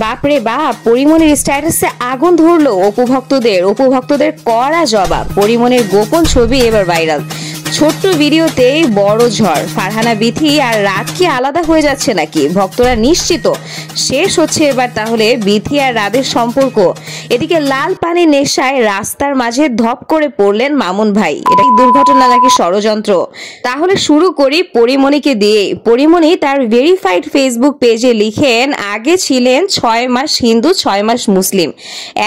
বাপরে বাপ, পরিমণির স্ট্যাটাসে আগুন ধরলো অপু ভক্তদের কড়া জবাব। পরিমণির গোপন ছবি এবার ভাইরাল। ছোট্ট ভিডিওতেই বড় ঝড়। ফারহানা বিথি আর রাত কি আলাদা হয়ে যাচ্ছে নাকি? ভক্তরা নিশ্চিত শেষ হচ্ছে এবার তাহলে বিথি আর রাদের সম্পর্ক। এদিকে লাল পানির নেশায় রাস্তার মাঝে ধপ করে পড়লেন মামুন ভাই। এটা কি দুর্ঘটনা নাকি ষড়যন্ত্র? তাহলে শুরু করি পরিমণিকে দিয়ে। পরিমণি তার ভেরিফাইড ফেসবুক পেজে লিখেন, আগে ছিলেন 6 মাস হিন্দু 6 মাস মুসলিম,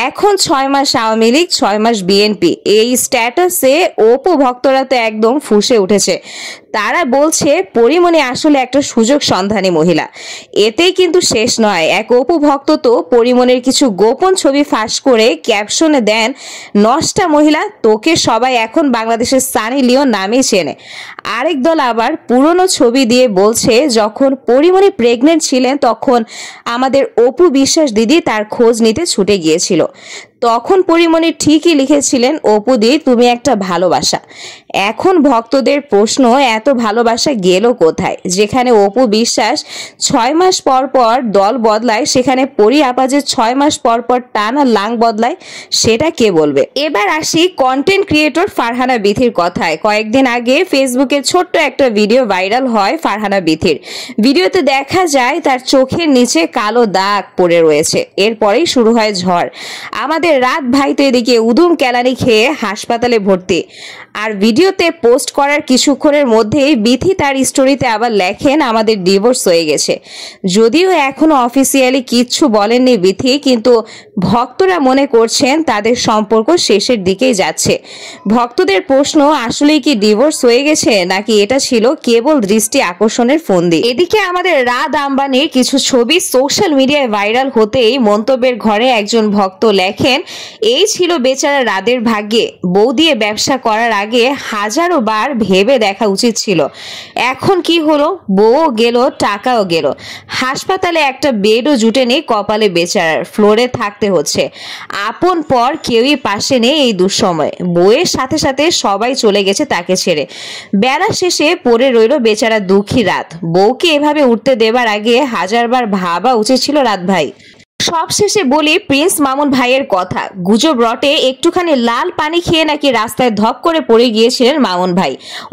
এখন 6 মাস আওয়ামী লীগ 6 মাস বিএনপি। এই স্ট্যাটাসে অপু ভক্তরা তো একদম ফুঁসে উঠেছে। তারা বলছে পরিমণি আসলে একটা সুযোগ সন্ধানী মহিলা। এতেই কিন্তু শেষ নয়। এক অপু ভক্ত তো পরিমণির কিছু গোপন ছবি ফাঁস করে ক্যাপশনে দেন, নষ্টা মহিলা, তোকে সবাই এখন বাংলাদেশের সানি লিওন নামে চেনে। আরেক দল আবার পুরনো ছবি দিয়ে বলছে, যখন পরিমণি প্রেগনেন্ট ছিলেন তখন আমাদের অপু বিশ্বাস দিদি তার খোঁজ নিতে ছুটে গিয়েছিল। তখন পরিমণি ঠিকই লিখেছিলেন, অপু দি তুমি একটা ভালোবাসা। এখন ভক্তদের প্রশ্ন, এত ভালোবাসা গেল কোথায়? যেখানে অপু বিশ্বাস 6 মাস পর পর দল বদলায়, সেখানে পরি আপা যে 6 মাস পর পর টানা লাং বদলায়, সেটা কে বলবে? এবার আসি কন্টেন্ট ক্রিয়েটর ফারহানা বিথির কথায়। কয়েকদিন আগে ফেসবুকে ছোট্ট একটা ভিডিও ভাইরাল হয় ফারহানা বিথির। ভিডিওতে দেখা যায় তার চোখের নিচে কালো দাগ পড়ে রয়েছে। এরপরেই শুরু হয় ঝড়। আমাদের রাত ভাই তো এদিকে উদুম কেলানি খেয়ে হাসপাতালে ভর্তি। আর ভিডিওতে পোস্ট করার কিছুক্ষণের মধ্যেই বিথি তার স্টোরিতে আবার লেখেন, আমাদের ডিভোর্স হয়ে গেছে। যদিও এখনো অফিসিয়ালি কিচ্ছু বলেননি বিথি, কিন্তু ভক্তরা মনে করছেন তাদের সম্পর্ক শেষের দিকেই যাচ্ছে। ভক্তদের প্রশ্ন, আসলেই কি ডিভোর্স হয়ে গেছে নাকি এটা ছিল কেবল দৃষ্টি আকর্ষণের ফন্দি? এদিকে আমাদের রাত আম্বানির কিছু ছবি সোশ্যাল মিডিয়ায় ভাইরাল হতেই মন্তব্যের ঘরে একজন ভক্ত লেখেন, এই ছিল বেচারা রাদের ভাগ্যে। বউ দিয়ে ব্যবসা করার আগে হাজারো বার ভেবে দেখা উচিত ছিল। এখন কি হলো? বউও গেল, টাকাও গেল, হাসপাতালে একটা বেডও জুটেনি কপালে বেচারার, ফ্লোরে থাকতে হচ্ছে। আপন পর কেউই পাশে নেই এই দুঃসময়। বউয়ের সাথে সাথে সবাই চলে গেছে তাকে ছেড়ে। বেলা শেষে পড়ে রইল বেচারা দুঃখী রাত। বউকে এভাবে উঠতে দেবার আগে হাজারবার ভাবা উচিত ছিল রাত ভাই। সবশেষে বলি প্রিন্স মামুন ভাইয়ের কথা। গুজব রটে একটুখানি লাল পানি খেয়ে নাকি রাস্তায় ধপ করে পড়ে গিয়েছিলেন মামুন ভাই।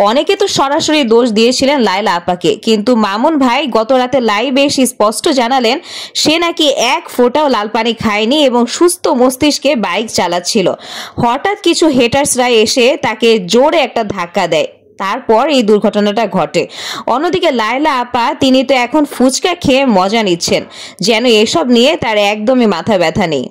অনেকে তো সরাসরি দোষ দিয়েছিলেন লায়লা আপাকে, কিন্তু মামুন ভাই গত রাতে লাইভে এসে স্পষ্ট জানালেন সে নাকি এক ফোঁটাও লাল পানি খায়নি এবং সুস্থ মস্তিষ্কে বাইক চালাচ্ছিল। হঠাৎ কিছু হেটার্সরা এসে তাকে জোরে একটা ধাক্কা দেয়, তারপর এই দুর্ঘটনাটা ঘটে। অন্যদিকে লায়লা আপা, তিনি তো এখন ফুচকা খেয়ে মজা নিচ্ছেন, যেন এসব নিয়ে তার একদমই মাথা ব্যথা নেই।